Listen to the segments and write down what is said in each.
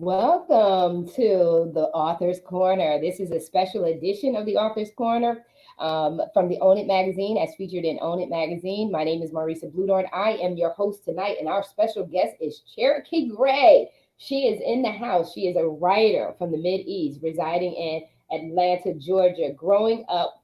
Welcome to the Author's Corner. This is a special edition of the Author's Corner from the Own It magazine, as featured in Own It magazine. My name is Marissa Bloedoorn. I am your host tonight, and our special guest is Cherokee Grey. She is in the house. She is a writer from the Mid-East, residing in Atlanta, Georgia. Growing up,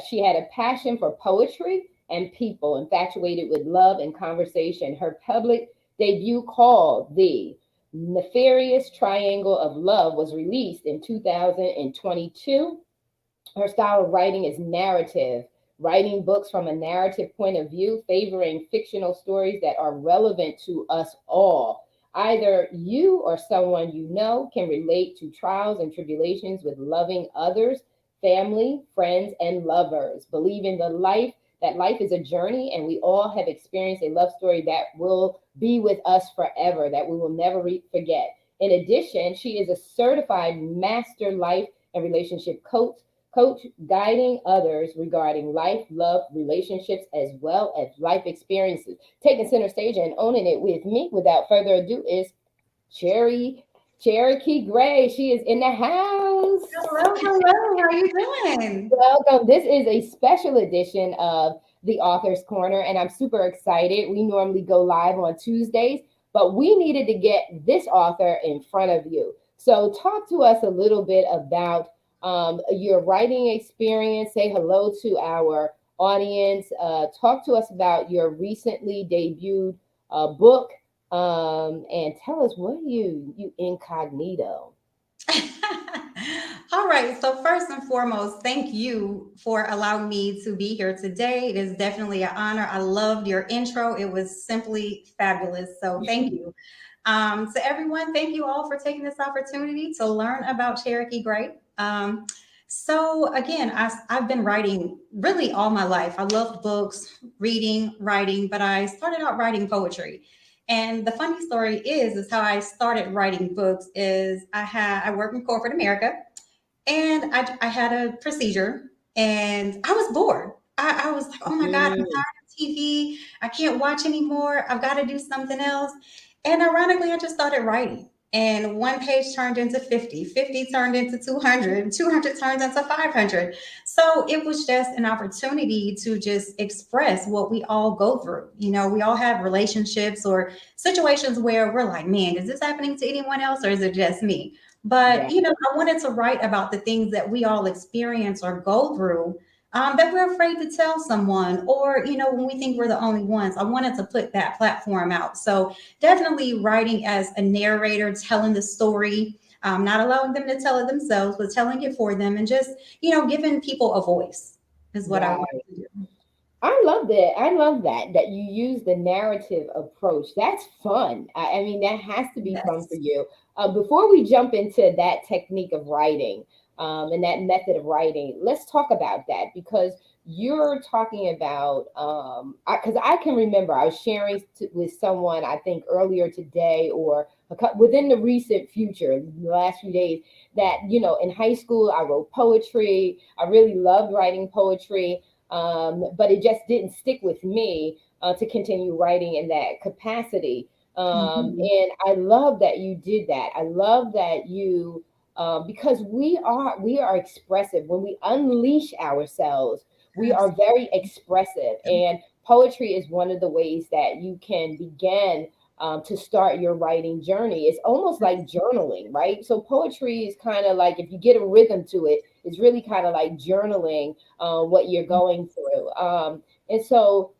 she had a passion for poetry and people, infatuated with love and conversation. Her public debut, called The Nefarious Triangle of Love, was released in 2022. Her style of writing is narrative, writing books from a narrative point of view, favoring fictional stories that are relevant to us all. Either you or someone you know can relate to trials and tribulations with loving others, family, friends, and lovers. Believe in the life that life is a journey, and we all have experienced a love story that will be with us forever, that we will never forget. In addition, she is a certified master life and relationship coach, guiding others regarding life, love, relationships, as well as life experiences. Taking center stage and owning it with me, without further ado, is Cherokee Grey. She is in the house. Hello, hello. How are you doing? Welcome. This is a special edition of the Author's Corner, and I'm super excited. We normally go live on Tuesdays, but we needed to get this author in front of you. So, talk to us a little bit about your writing experience. Say hello to our audience. Talk to us about your recently debuted book, and tell us, what are you incognito? All right. So, first and foremost, thank you for allowing me to be here today. It is definitely an honor. I loved your intro, it was simply fabulous. So, thank you. To everyone, thank you all for taking this opportunity to learn about Cherokee Grey. So again, I've been writing really all my life. I loved books, reading, writing, but I started out writing poetry. And the funny story is how I started writing books is I work in corporate America, and I had a procedure, and I was bored. I was like, oh my God, I'm Mm. tired of TV. I can't watch anymore. I've got to do something else. And ironically, I just started writing. And one page turned into 50, 50 turned into 200, 200 turned into 500. So it was just an opportunity to just express what we all go through. You know, we all have relationships or situations where we're like, man, is this happening to anyone else, or is it just me? But, Right. you know, I wanted to write about the things that we all experience or go through, that we're afraid to tell someone, or, you know, when we think we're the only ones. I wanted to put that platform out. So definitely writing as a narrator, telling the story, not allowing them to tell it themselves, but telling it for them, and just, you know, giving people a voice is what I Right. wanted to do. I love that. I love that you use the narrative approach. That's fun. I mean, that has to be fun for Yes. you. Before we jump into that technique of writing, and that method of writing, let's talk about that, because you're talking about, because I can remember I was sharing with someone, I think earlier today, or within the recent future, the last few days, that, in high school, I wrote poetry. I really loved writing poetry, but it just didn't stick with me to continue writing in that capacity. Mhm. And I love that you did that. I love that you, because we are expressive when we unleash ourselves. We are Absolutely. very expressive, and poetry is one of the ways that you can begin. To start your writing journey, it's almost like journaling, right? So poetry is kind of like, if you get a rhythm to it, it's really kind of like journaling what you're going through. And so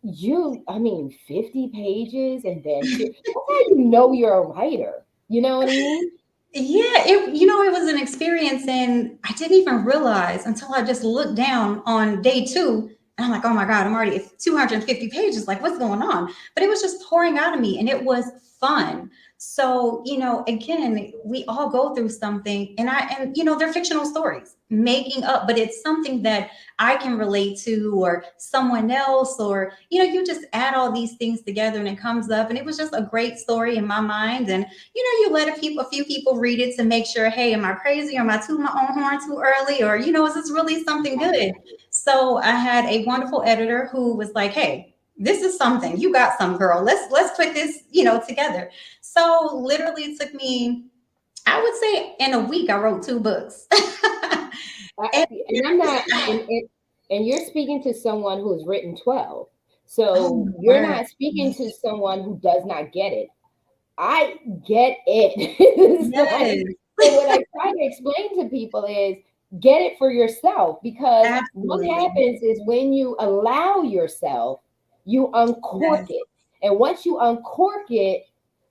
I mean, 50 pages, and then that's how you know you're a writer. You know what I mean? Yeah, it was an experience, and I didn't even realize until I just looked down on day two, and I'm like, oh my God, I'm already at 250 pages. Like, what's going on? But it was just pouring out of me, and it was fun. So, again, we all go through something, and they're fictional stories, making up, but it's something that I can relate to, or someone else, or you just add all these things together, and it comes up, and it was just a great story in my mind. And you let a few people read it to make sure, hey, am I crazy? Am I tooting my own horn too early? Or, is this really something good? So I had a wonderful editor who was like, hey, this is something. You got some, girl. Let's put this, together. So literally it took me I would say in a week I wrote 2 books. And And I'm not, and you're speaking to someone who's written 12. oh So my you're word. not speaking to someone who does not get it. I get it. It's like, Yes, so what I try to explain to people is get it for yourself, because what absolutely. happens is when you allow yourself, you uncork Yes, it. And once you uncork it,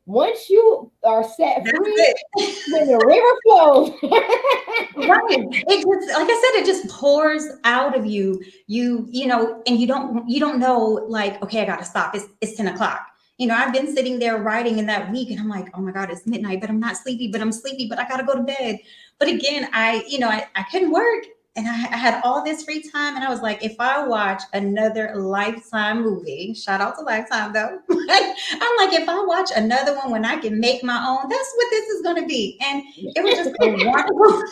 once you are set that's free, it. when the river flows. Right. It just, like I said, it just pours out of you. You know, and you don't know, like, okay, I gotta stop. It's 10 o'clock. You know, I've been sitting there writing in that week and I'm like, oh my God, it's midnight, but I'm not sleepy, but I'm sleepy, but I gotta go to bed. But again, I couldn't work, and I had all this free time, and I was like, if I watch another Lifetime movie, shout out to Lifetime though. I'm like, if I watch another one when I can make my own, that's what this is gonna be. And it was just a wonderful.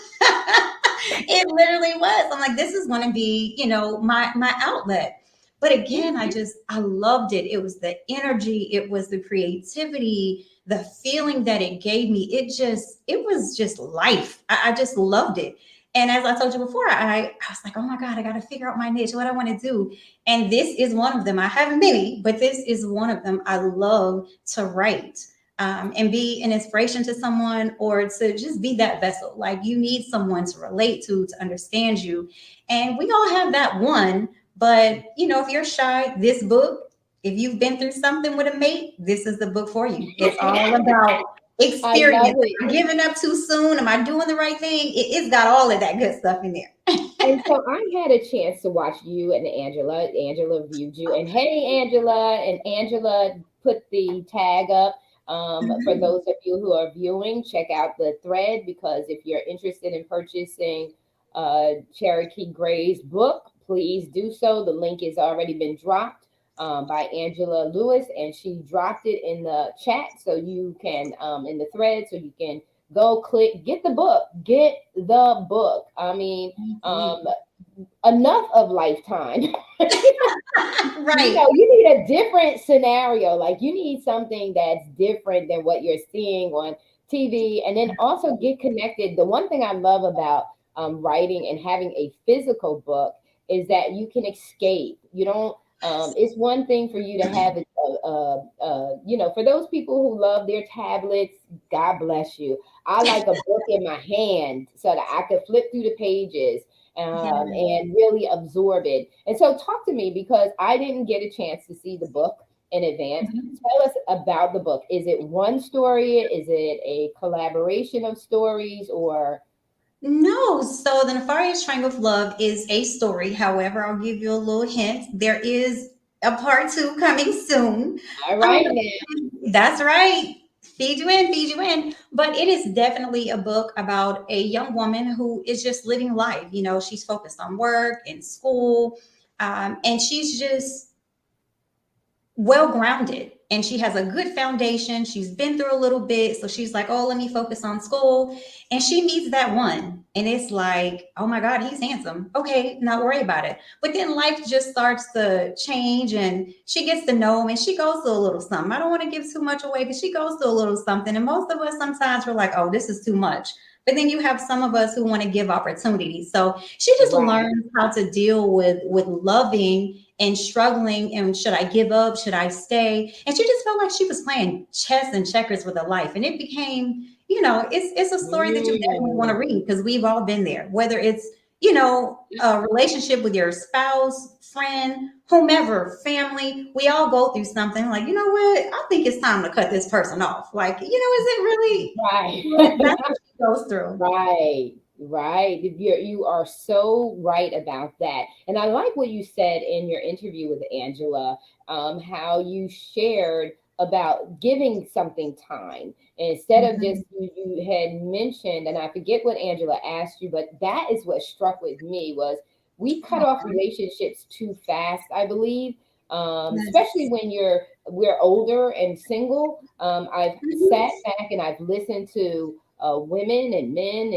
It literally was. I'm like, this is going to be, my outlet. But again, I loved it. It was the energy, it was the creativity, the feeling that it gave me. It was just life. I just loved it. And as I told you before, I was like, oh my God, I got to figure out my niche, what I want to do. And this is one of them. I have many, but this is one of them. I love to write, and be an inspiration to someone, or to just be that vessel. Like, you need someone to relate to understand you. And we all have that one. But, if you're shy, this book, if you've been through something with a mate, this is the book for you. It's all about I love experience. it. Am I giving up too soon? Am I doing the right thing? It's got all of that good stuff in there. And so I had a chance to watch you and Angela. Angela viewed you. And hey, Angela. And Angela put the tag up. For Mhm. those of you who are viewing, check out the thread, because if you're interested in purchasing Cherokee Gray's book, please do so. The link has already been dropped by Angela Lewis, and she dropped it in the chat, so you can, in the thread, so you can go click, get the book, get the book. I mean, Indeed. um, enough of Lifetime. Right. You need a different scenario. Like, you need something that's different than what you're seeing on TV, and then also get connected. The one thing I love about writing and having a physical book is that you can escape. You don't. It's one thing for you to have it. For those people who love their tablets, God bless you. I like a book in my hand so that I could flip through the pages, Yeah. and really absorb it. And so, talk to me, because I didn't get a chance to see the book in advance. Tell us about the book. Is it one story? Is it a collaboration of stories, or? No, so the Nefarious Triangle of Love is a story. However, I'll give you a little hint. There is a part 2 coming soon. All Um, right, now. that's right. Feed you in, feed you in. But it is definitely a book about a young woman who is just living life. She's focused on work and school, and she's just well grounded, and she has a good foundation. She's been through a little bit. So she's like, oh, let me focus on school. And she meets that one. And it's like, oh my God, he's handsome. Okay, not worry about it. But then life just starts to change, and she gets to know him, and she goes through a little something. I don't want to give too much away, but she goes through a little something. And most of us sometimes we're like, oh, this is too much. But then you have some of us who want to give opportunities. So she just Right. learns how to deal with loving and struggling, and should I give up, should I stay? And she just felt like she was playing chess and checkers with her life. And it became, it's a story that you definitely want to Mm. read, because we've all been there, whether it's a relationship with your spouse, friend, whomever, family. We all go through something like, you know what, I think it's time to cut this person off. Like, is it really? Right. That's what she goes through. Right, right. You are so right about that. And I like what you said in your interview with Angela, how you shared about giving something time instead of just, Mhm. you had mentioned, and I forget what Angela asked you, but that is what struck with me was we cut off relationships too fast, I believe. Especially Yes. when we're older and single. I've Mhm. sat back and I've listened to women and men.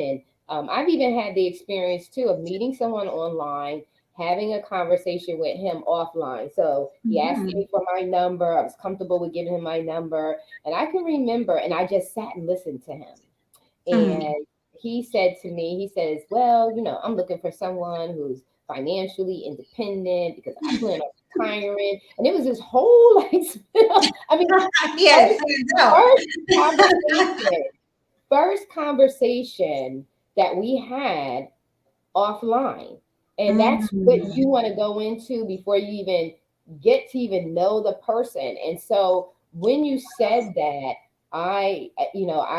And I've even had the experience too of meeting someone online, having a conversation with him offline. So he asked Mhm. me for my number. I was comfortable with giving him my number. And I can remember, and I just sat and listened to him. Mm. And he said to me, he says, well, I'm looking for someone who's financially independent because I plan on retiring. And it was this whole I mean, Yes, first, no. first conversation, first conversation that we had offline. And that's what Mm. you want to go into before you even get to even know the person. And so when you said that, I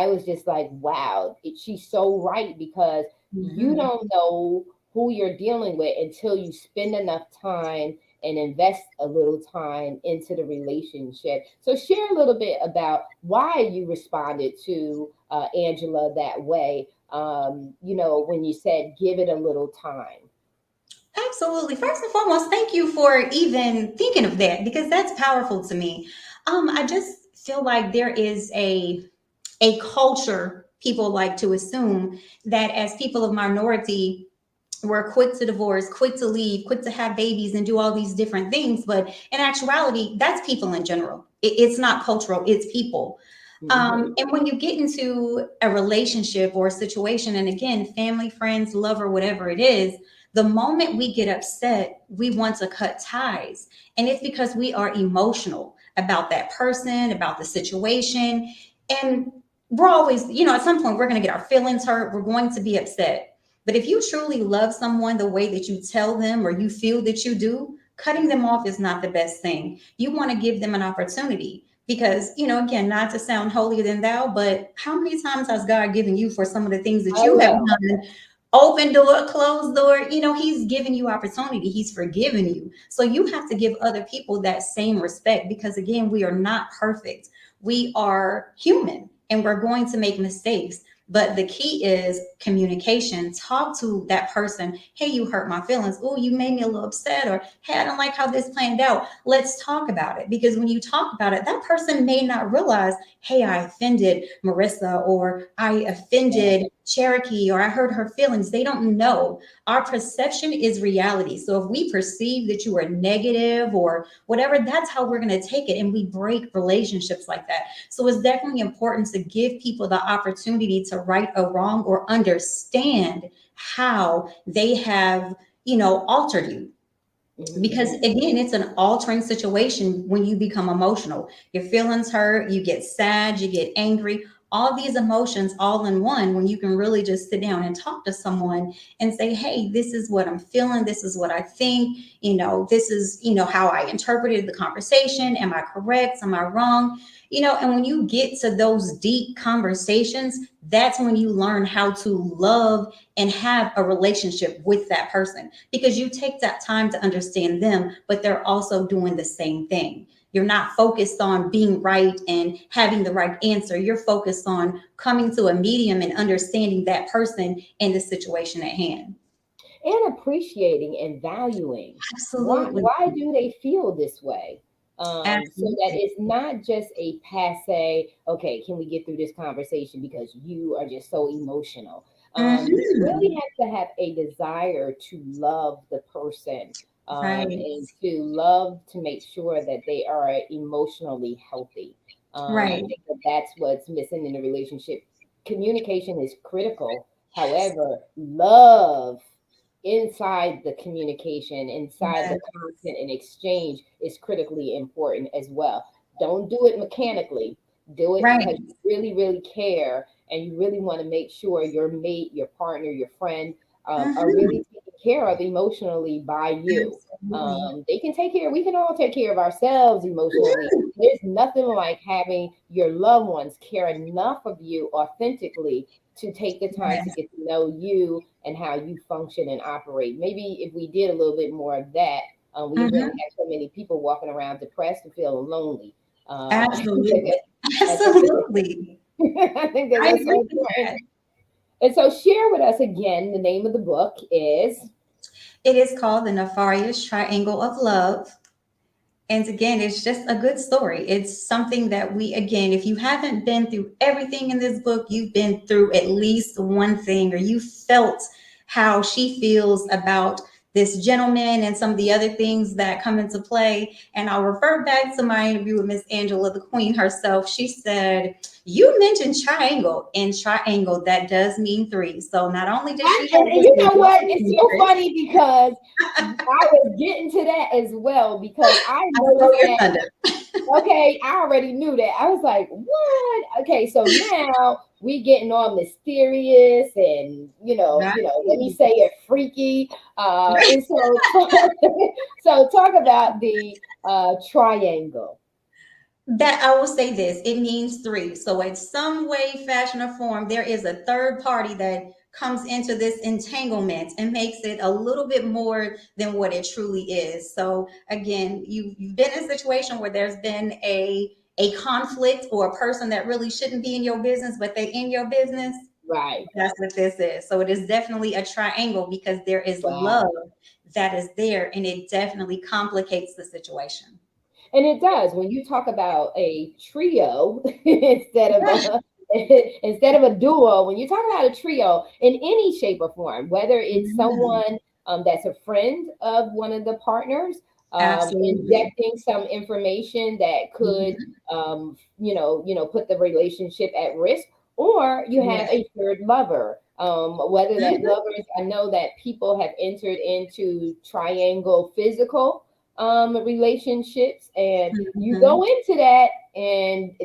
was just like, wow, she's so right, because you Mhm. don't know who you're dealing with until you spend enough time and invest a little time into the relationship. So share a little bit about why you responded to Angela that way. When you said give it a little time. Absolutely. First and foremost, thank you for even thinking of that because that's powerful to me. I just feel like there is a culture people like to assume that as people of minority, we're quick to divorce, quick to leave, quick to have babies and do all these different things. But in actuality, that's people in general. It's not cultural, it's people. Hmm. And when you get into a relationship or a situation, and again, family, friends, lover, whatever it is, the moment we get upset, we want to cut ties. And it's because we are emotional about that person, about the situation. And we're always, at some point, we're going to get our feelings hurt. We're going to be upset. But if you truly love someone the way that you tell them or you feel that you do, cutting them off is not the best thing. You want to give them an opportunity because, again, not to sound holier than thou, but how many times has God given you for some of the things that I you have know. done? Open door, closed door, he's giving you opportunity. He's forgiven you. So you have to give other people that same respect because, again, we are not perfect. We are human and we're going to make mistakes. But the key is communication. Talk to that person. Hey, you hurt my feelings. Oh, you made me a little upset. Or, hey, I don't like how this planned out. Let's talk about it. Because when you talk about it, that person may not realize, hey, I offended Marissa or I Yeah. offended Cherokee or I hurt her feelings. They don't know. Our perception is reality. So if we perceive that you are negative or whatever, that's how we're going to take it. And we break relationships like that. So it's definitely important to give people the opportunity to right a wrong or understand how they have, altered you. Because Hmm. again, it's an altering situation when you become emotional. Your feelings hurt, you get sad, you get angry, all these emotions all in one when you can really just sit down and talk to someone and say, hey, this is what I'm feeling, this is what I think, this is, how I interpreted the conversation. Am I correct? Am I wrong? And when you get to those deep conversations, that's when you learn how to love and have a relationship with that person because you take that time to understand them, but they're also doing the same thing. You're not focused on being right and having the right answer. You're focused on coming to a medium and understanding that person and the situation at hand. And appreciating and valuing Absolutely. why do they feel this way, so that Absolutely. it's not just a passe, okay, can we get through this conversation because you are just so emotional. You really Hmm. have to have a desire to love the person, Right. and to love to make sure that they are emotionally healthy. I Right. think that that's what's missing in the relationship. Communication is critical. Yes. However, love inside the communication, inside the Yes. content and exchange is critically important as well. Don't do it mechanically. Do it because Right. you really, really care and you really want to make sure your mate, your partner, your friend are Hmm. really taken care of emotionally by you. Absolutely. They can take care, we can all take care of ourselves emotionally. There's nothing like having your loved ones care enough of you authentically to take the time to Yes. get to know you and how you function and operate. Maybe if we did a little bit more of that, we wouldn't Hmm. have so many people walking around depressed and feeling lonely. I think Absolutely. that's so Absolutely. I think that I that's so agree with important. that. And so, share with us again. The name of the book is. It is called The Nefarious Triangle of Love. And again, it's just a good story. It's something that we, again, if you haven't been through everything in this book, you've been through at least one thing, or you felt how she feels about this gentleman and some of the other things that come into play. And I'll refer back to my interview with Miss Angela, the queen herself. She said, you mentioned triangle. In triangle, that does mean three. So not only did she have and you know what? It's so funny because I was getting to that as well because I noticed that. Okay, I already knew that. I was like, what? Okay, so now we getting all mysterious and let me say it, freaky. And so talk about the triangle. That I will say this, it means three. So in some way, fashion, or form, there is a third party that comes into this entanglement and makes it a little bit more than what it truly is. So again, you've been in a situation where there's been a conflict or a person that really shouldn't be in your business, but they're in your business. Right. That's what this is. So it is definitely a triangle because there is love that is there, and it definitely complicates the situation. And it does when you talk about a trio instead of a duo. When you talk about a trio in any shape or form, whether it's someone that's a friend of one of the partners, injecting some information that could, put the relationship at risk, or you have a third lover. Whether that lovers, I know that people have entered into triangle physical relationships, and you go into that, and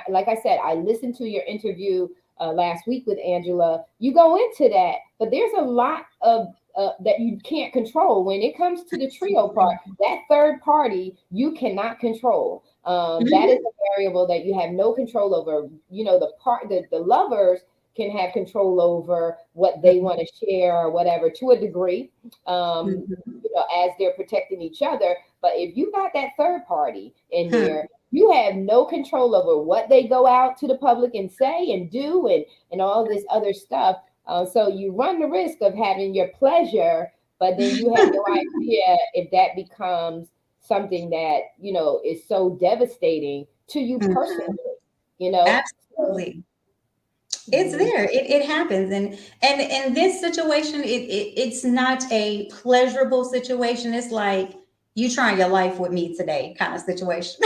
like I said, I listened to your interview last week with Angela. You go into that, but there's a lot of that you can't control when it comes to the trio part. That third party you cannot control. That is a variable that you have no control over. The lovers can have control over what they want to share or whatever to a degree, as they're protecting each other. But if you got that third party in there, you have no control over what they go out to the public and say and do and all this other stuff. So you run the risk of having your pleasure, but then you have no idea if that becomes something that, is so devastating to you personally, Absolutely. It's there. It happens, and in this situation, it's not a pleasurable situation. It's like you trying your life with me today kind of situation.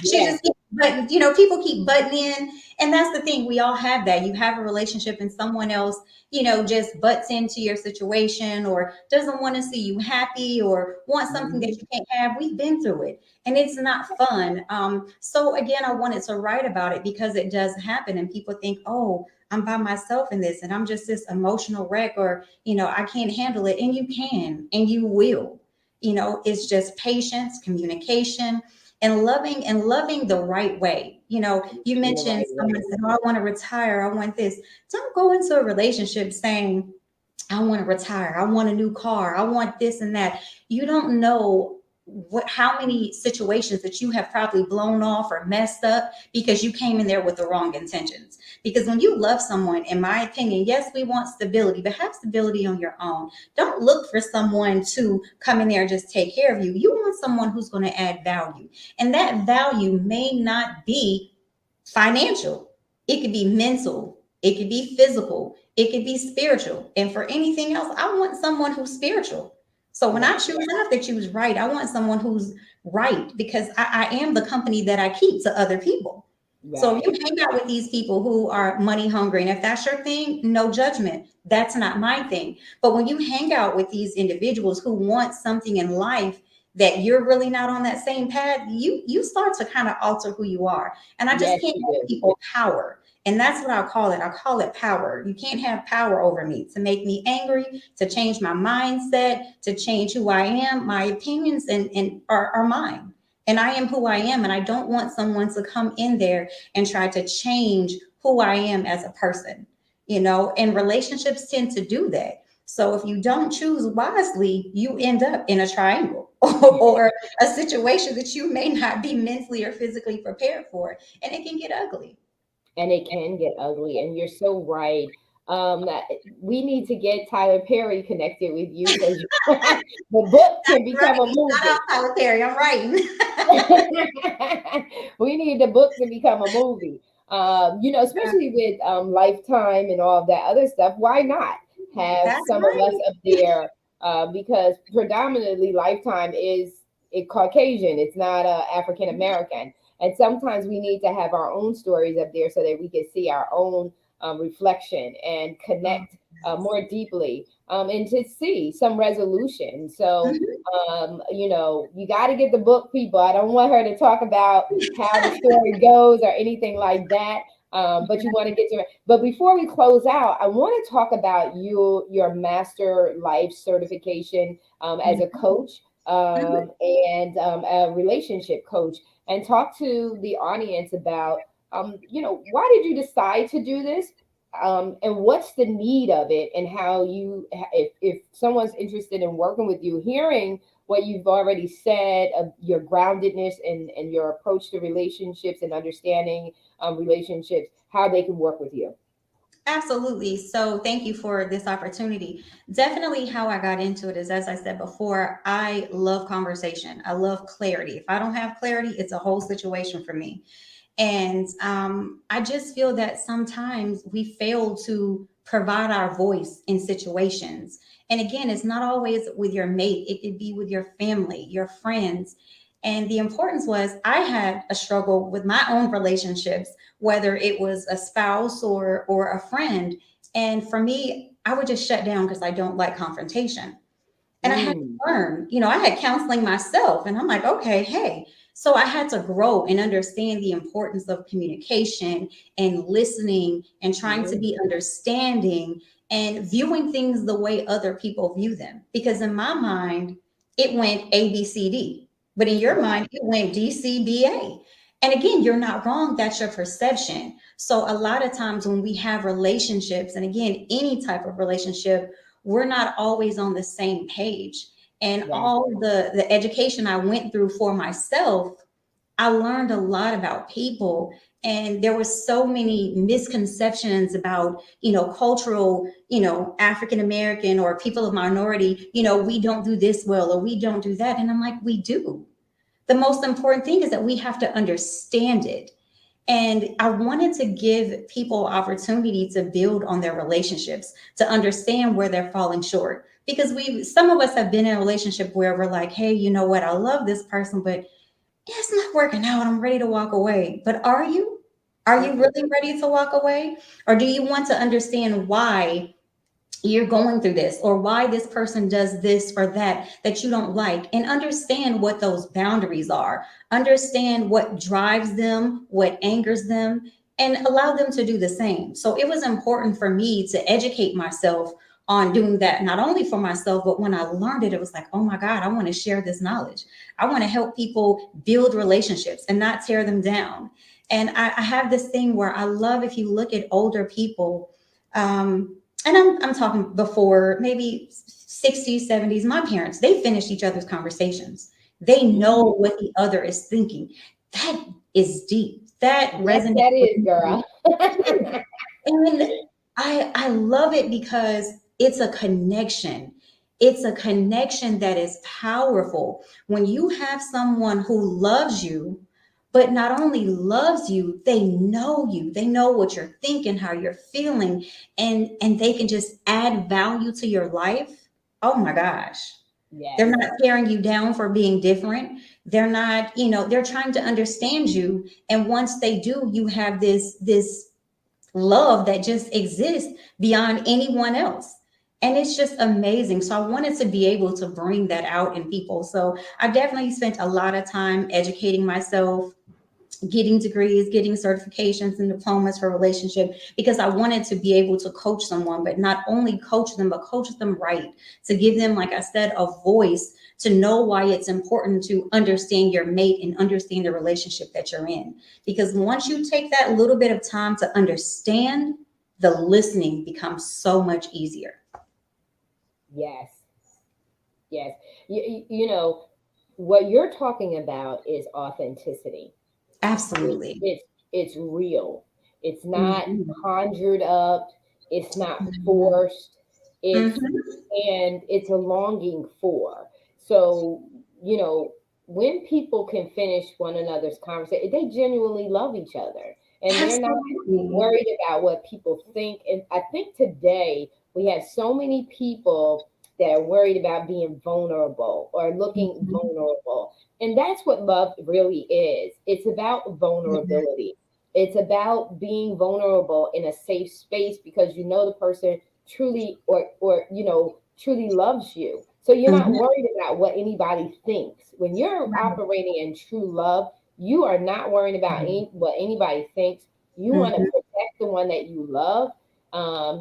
She just keeps butting, people keep butting in, and that's the thing. We all have that. You have a relationship, and someone else, just butts into your situation or doesn't want to see you happy or want something that you can't have. We've been through it, and it's not fun. So again, I wanted to write about it because it does happen, and people think, oh, I'm by myself in this, and I'm just this emotional wreck, or I can't handle it, and you can, and you will. It's just patience, communication, and loving the right way. You mentioned someone said, oh, I want to retire, I want this. Don't go into a relationship saying, I want to retire, I want a new car, I want this and that. You don't know how many situations that you have probably blown off or messed up because you came in there with the wrong intentions. Because when you love someone, in my opinion, yes, we want stability, but have stability on your own. Don't look for someone to come in there and just take care of you. You want someone who's going to add value. And that value may not be financial. It could be mental. It could be physical. It could be spiritual. And for anything else, I want someone who's spiritual. So when I choose, I have to choose right. I want someone who's right because I am the company that I keep to other people. Right. So if you hang out with these people who are money hungry, and if that's your thing, no judgment. That's not my thing. But when you hang out with these individuals who want something in life that you're really not on that same path, you start to kind of alter who you are. And I just can't give people power. And that's what I call it. I call it power. You can't have power over me to make me angry, to change my mindset, to change who I am. My opinions and are mine. And I am who I am. And I don't want someone to come in there and try to change who I am as a person. And relationships tend to do that. So if you don't choose wisely, you end up in a triangle or a situation that you may not be mentally or physically prepared for. And it can get ugly. And it can get ugly. And you're so right. We need to get Tyler Perry connected with you because the book can become a movie. Shout out Tyler Perry, I'm writing. We need the book to become a movie. Especially with Lifetime and all of that other stuff. Why not have some of us up there because predominantly Lifetime is Caucasian. It's not African American. And sometimes we need to have our own stories up there so that we can see our own reflection and Oh, connect yes. more deeply, and to see some resolution. So, Mhm. you got to get the book, people. I don't want her to talk about how the story goes or anything like that. But you want to get to it. But before we close out, I want to talk about your master life certification as a Mhm. coach, Mhm. and a relationship coach, and talk to the audience about, why did you decide to do this? And what's the need of it, and how if someone's interested in working with you, hearing what you've already said of your groundedness and your approach to relationships and understanding relationships, how they can work with you. Absolutely. So thank you for this opportunity. Definitely how I got into it is, as I said before, I love conversation. I love clarity. If I don't have clarity, it's a whole situation for me. And I just feel that sometimes we fail to provide our voice in situations. And again, it's not always with your mate, it could be with your family, your friends. And the importance was I had a struggle with my own relationships, whether it was a spouse or a friend. And for me, I would just shut down because I don't like confrontation. And I had to Mm, learn, I had counseling myself, and I'm like, okay, hey. So I had to grow and understand the importance of communication and listening and trying to be mm, understanding and viewing things the way other people view them. Because in my mind, it went A, B, C, D. But in your right. mind, it went D, C, B, A. And again, you're not wrong. That's your perception. So a lot of times when we have relationships, and again, any type of relationship, we're not always on the same page. And Yes. all the education I went through for myself, I learned a lot about people. And there was so many misconceptions about, cultural, African American or people of minority, we don't do this well or we don't do that. And I'm like, we do. The most important thing is that we have to understand it. And I wanted to give people opportunity to build on their relationships, to understand where they're falling short. Because some of us have been in a relationship where we're like, hey, you know what? I love this person, but it's not working out. I'm ready to walk away. But are you? Are you Mm-mm. really ready to walk away? Or do you want to understand why you're going through this, or why this person does this or that you don't like, and understand what those boundaries are, understand what drives them, what angers them, and allow them to do the same. So it was important for me to educate myself on doing that, not only for myself, but when I learned it, it was like, oh my God, I want to share this knowledge. I want to help people build relationships and not tear them down. And I have this thing where I love, if you look at older people, and I'm talking before maybe 60s, 70s, my parents, they finished each other's conversations. They know Mm. what the other is thinking. That is deep. That Yes, resonates that with is, me. girl. And I love it because it's a connection. It's a connection that is powerful. When you have someone who loves you, but not only loves you, they know you. They know what you're thinking, how you're feeling, and they can just add value to your life. Oh my gosh. They're Yes. not tearing you down for being different. They're not, they're trying to understand you. And once they do, you have this love that just exists beyond anyone else. And it's just amazing. So I wanted to be able to bring that out in people. So I definitely spent a lot of time educating myself, getting degrees, getting certifications and diplomas for relationship, because I wanted to be able to coach someone, but not only coach them, but coach them right, to give them, like I said, a voice to know why it's important to understand your mate and understand the relationship that you're in. Because once you take that little bit of time to understand, the listening becomes so much easier. Yes. Yes. What you're talking about is authenticity. Absolutely. It's real. It's not Mhm. conjured up. It's not Mhm. forced. It's Mhm. and it's a longing for. So, you know, when people can finish one another's conversation, they genuinely love each other and they're not Absolutely. worried about what people think. And I think today we have so many people that are worried about being vulnerable or looking vulnerable. And that's what love really is. It's about vulnerability. It's about being vulnerable in a safe space because you know the person truly or truly loves you. So you're not Mhm. worried about what anybody thinks. When you're operating in true love, you are not worried about what anybody thinks. You want to Mhm. protect the one that you love.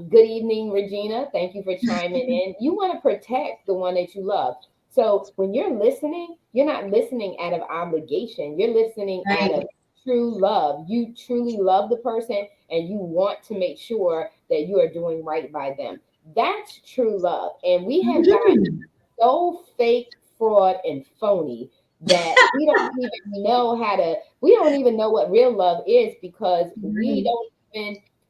Good evening, Regina. Thank you for chiming in. You want to protect the one that you love. So when you're listening, you're not listening out of obligation. You're listening out Right. of true love. You truly love the person and you want to make sure that you are doing right by them. That's true love. And we have gotten Mhm. so fake, fraud, and phony that we don't even know what real love is because Right.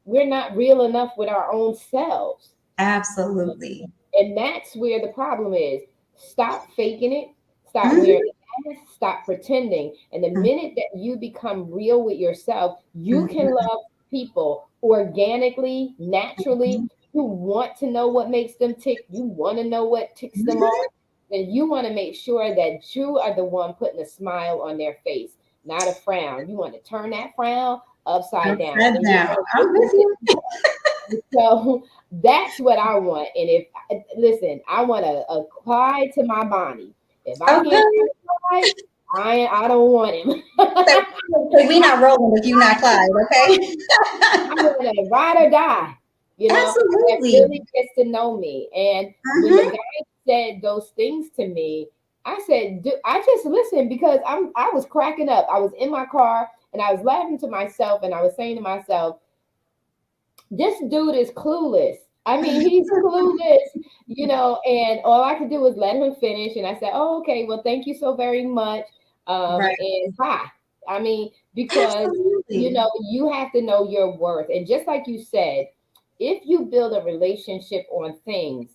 we're not real enough with our own selves. Absolutely. And that's where the problem is. Stop faking it. Stop wearing Mhm. masks. Stop pretending. And the Mhm. minute that you become real with yourself, you can Mhm. love people organically, naturally. You want to know what makes them tick. You want to know what ticks them Mhm. off. Then you want to make sure that you are the one putting a smile on their face, not a frown. You want to turn that frown upside down. Upside And you down. want to I'm give with them you. so that's what I want. And if listen, I want a Clyde to my Bonnie. If I can't Okay. find a Clyde, I don't want him. So, I so we not rolling if you not Clyde, okay? want a ride or die. That Absolutely. really gets to know me. And when the Mhm. guy said those things to me, I said, I just listened because I was cracking up. I was in my car and I was laughing to myself and I was saying to myself, this dude is clueless. I mean, he's clueless, and all I could do was let him finish. And I said, oh, okay, well, thank you so very much. Right. And bye. I mean, because, Absolutely. you have to know your worth. And just like you said, if you build a relationship on things,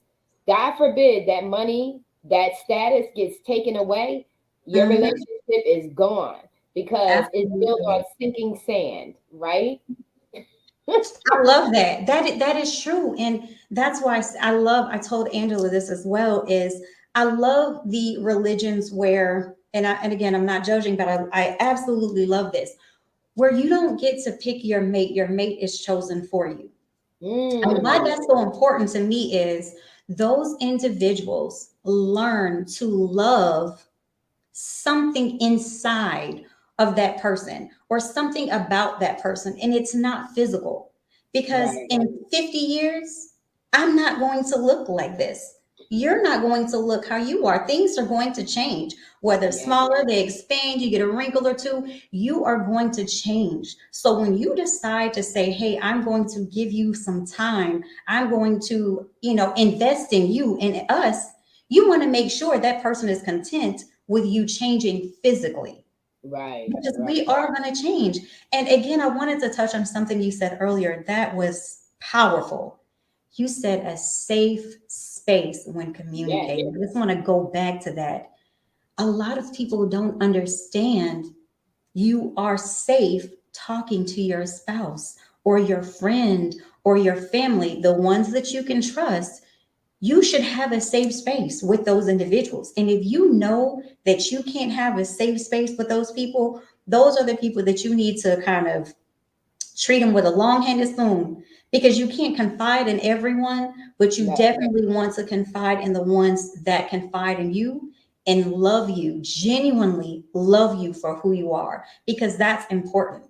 God forbid that money, that status gets taken away, your Mhm. relationship is gone because it's built on Absolutely. sinking sand, right? I love that. That is true. And that's why I told Angela this as well, is I love the religions where, and again, I'm not judging, but I absolutely love this, where you don't get to pick your mate is chosen for you. And why Mm. that's so important to me is those individuals learn to love something inside of that person or something about that person, and it's not physical. Because Right. in 50 years, I'm not going to look like this. You're not going to look how you are. Things are going to change. Whether Yeah. smaller, they expand, you get a wrinkle or two, you are going to change. So when you decide to say, hey, I'm going to give you some time, I'm going to, invest in you and us, you want to make sure that person is content with you changing physically, Right. because Right. we are going to change. And again, I wanted to touch on something you said earlier that was powerful. You said a safe space when Yes. communicating. I just want to go back to that. A lot of people don't understand you are safe talking to your spouse or your friend or your family, the ones that you can trust. You should have a safe space with those individuals. And if you know that you can't have a safe space with those people, those are the people that you need to kind of treat them with a long-handed spoon, because you can't confide in everyone, but you No. definitely want to confide in the ones that confide in you and love you, genuinely love you for who you are, because that's important,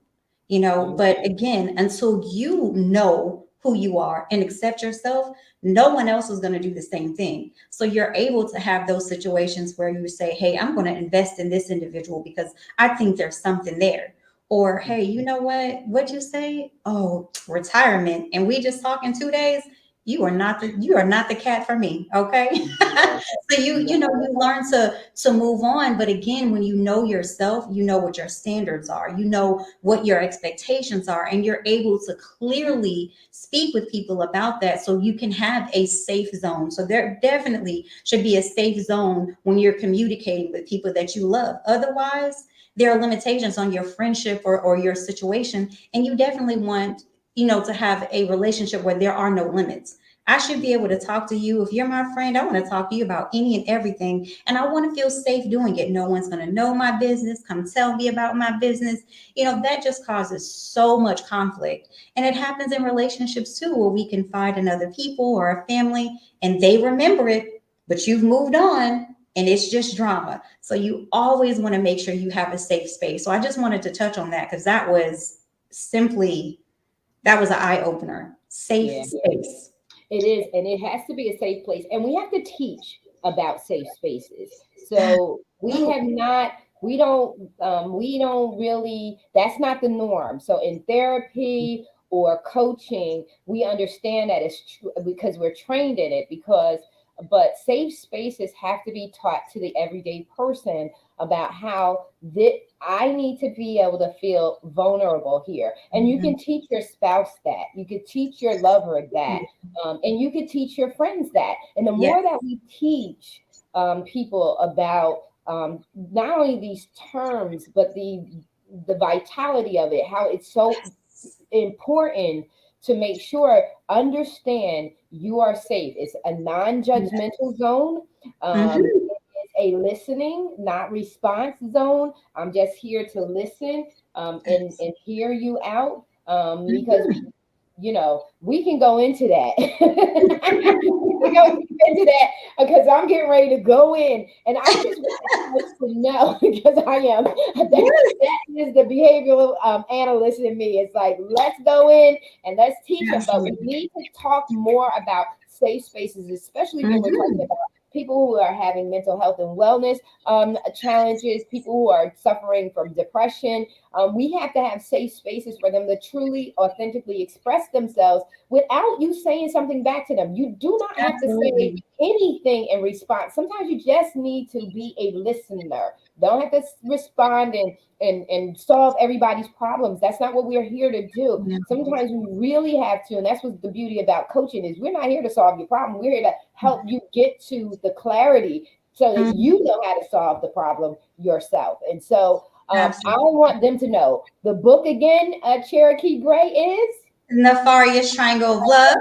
Mm. but again, until you know who you are and accept yourself, no one else is going to do the same thing. So you're able to have those situations where you say, hey, I'm going to invest in this individual because I think there's something there. Or, hey, you know what? What'd you say? Oh, retirement. And we just talk in 2 days. You are not the cat for me. Okay. Yeah. So Yeah. you learn to move on. But again, when you know yourself, you know what your standards are, you know what your expectations are, and you're able to clearly speak with people about that, so you can have a safe zone. So there definitely should be a safe zone when you're communicating with people that you love. Otherwise, there are limitations on your friendship or your situation, and you definitely want to have a relationship where there are no limits. I should be able to talk to you. If you're my friend, I want to talk to you about any and everything. And I want to feel safe doing it. No one's going to know my business, come tell me about my business. That just causes so much conflict. And it happens in relationships too, where we confide in other people or a family and they remember it, but you've moved on and it's just drama. So you always want to make sure you have a safe space. So I just wanted to touch on that because that was an eye opener. Safe space. It is, and it has to be a safe place. And we have to teach about safe spaces. So we don't really, that's not the norm. So in therapy or coaching, we understand that it's true because we're trained in it but safe spaces have to be taught to the everyday person about how I need to be able to feel vulnerable here. And you can teach your spouse that. You could teach your lover that. And you could teach your friends that. And the more that we teach people about not only these terms, but the vitality of it, how it's so important to make sure, understand you are safe. It's a non-judgmental zone. It's a listening, not response zone. I'm just here to listen and hear you out because we can go into that. We go into that because I'm getting ready to go in, and I just want to know because I am. That is the behavioral analyst in me. It's like, let's go in and let's teach them, but we need to talk more about safe spaces, especially when we're talking about people who are having mental health and wellness challenges, people who are suffering from depression. We have to have safe spaces for them to truly, authentically express themselves without you saying something back to them. You do not have to say anything in response. Sometimes you just need to be a listener. Don't have to respond and solve everybody's problems. That's not what we're here to do. Sometimes we really have to, and that's what the beauty about coaching is. We're not here to solve your problem. We're here to help you get to the clarity so that you know how to solve the problem yourself. And so I want them to know the book again, Cherokee Grey is Nefarious Triangle of Love.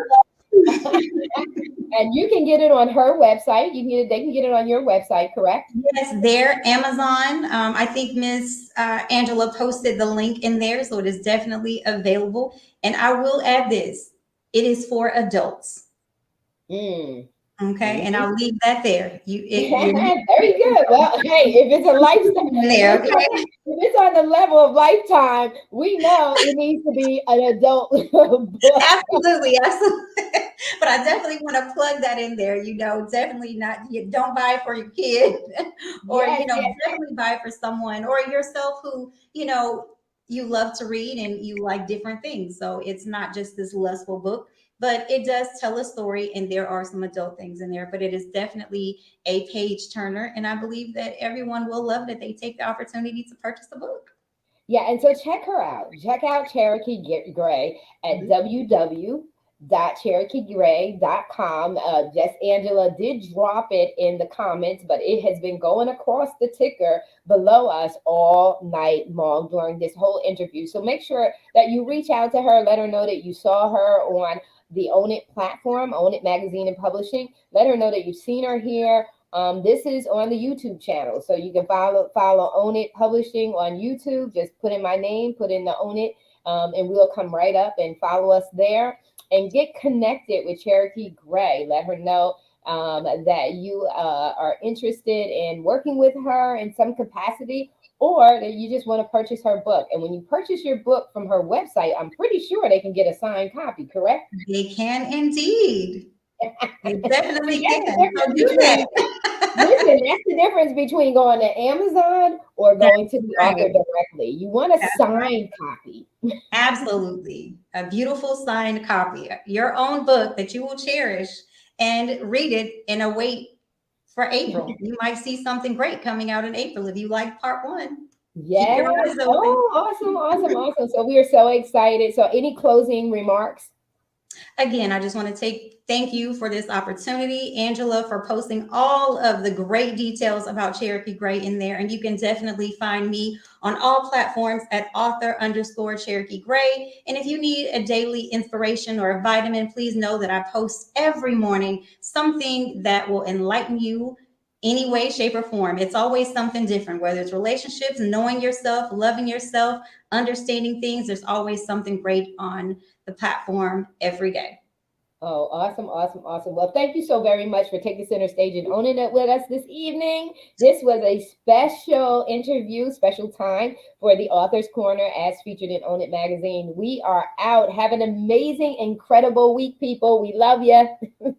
And you can get it on her website. They can get it on your website, correct? Yes, there, Amazon. I think Miss Angela posted the link in there, so it is definitely available. And I will add this: it is for adults. Okay, and I'll leave that there. Very good. Well, hey, if it's a lifestyle there, okay. If it's on the level of Lifetime, we know it needs to be an adult book. Absolutely. But I definitely want to plug that in there. Definitely not. You don't buy it for your kid, or definitely buy it for someone or yourself who you love to read and you like different things. So it's not just this lustful book. But it does tell a story, and there are some adult things in there, but it is definitely a page turner. And I believe that everyone will love it if they take the opportunity to purchase the book. Yeah, and so check her out. Check out Cherokee Grey at www.cherokeegrey.com. Just Angela did drop it in the comments, but it has been going across the ticker below us all night long during this whole interview. So make sure that you reach out to her, let her know that you saw her on the Own It platform, Own It Magazine and Publishing. Let her know that you've seen her here. This is on the YouTube channel, so you can follow Own It Publishing on YouTube. Just put in my name, put in the Own It, and we'll come right up and follow us there and get connected with Cherokee Grey. Let her know that you are interested in working with her in some capacity, or that you just want to purchase her book. And when you purchase your book from her website, I'm pretty sure they can get a signed copy, correct? They can indeed. They definitely can. Listen, that's the difference between going to Amazon or going to the author directly. You want a signed copy. Absolutely. A beautiful signed copy. Your own book that you will cherish and read it and await for April. You might see something great coming out in April if you like part 1. Yes. Oh, awesome. So we are so excited. So any closing remarks? Again, I just want to thank you for this opportunity, Angela, for posting all of the great details about Cherokee Grey in there. And you can definitely find me on all platforms at author_Cherokee Grey. And if you need a daily inspiration or a vitamin, please know that I post every morning something that will enlighten you any way, shape, or form. It's always something different, whether it's relationships, knowing yourself, loving yourself, understanding things. There's always something great on the platform every day. Oh, awesome, awesome, awesome. Well, thank you so very much for taking center stage and owning it with us this evening. This was a special interview, special time for the Author's Corner as featured in Own It magazine. We are out. Have an amazing, incredible week, people. We love you.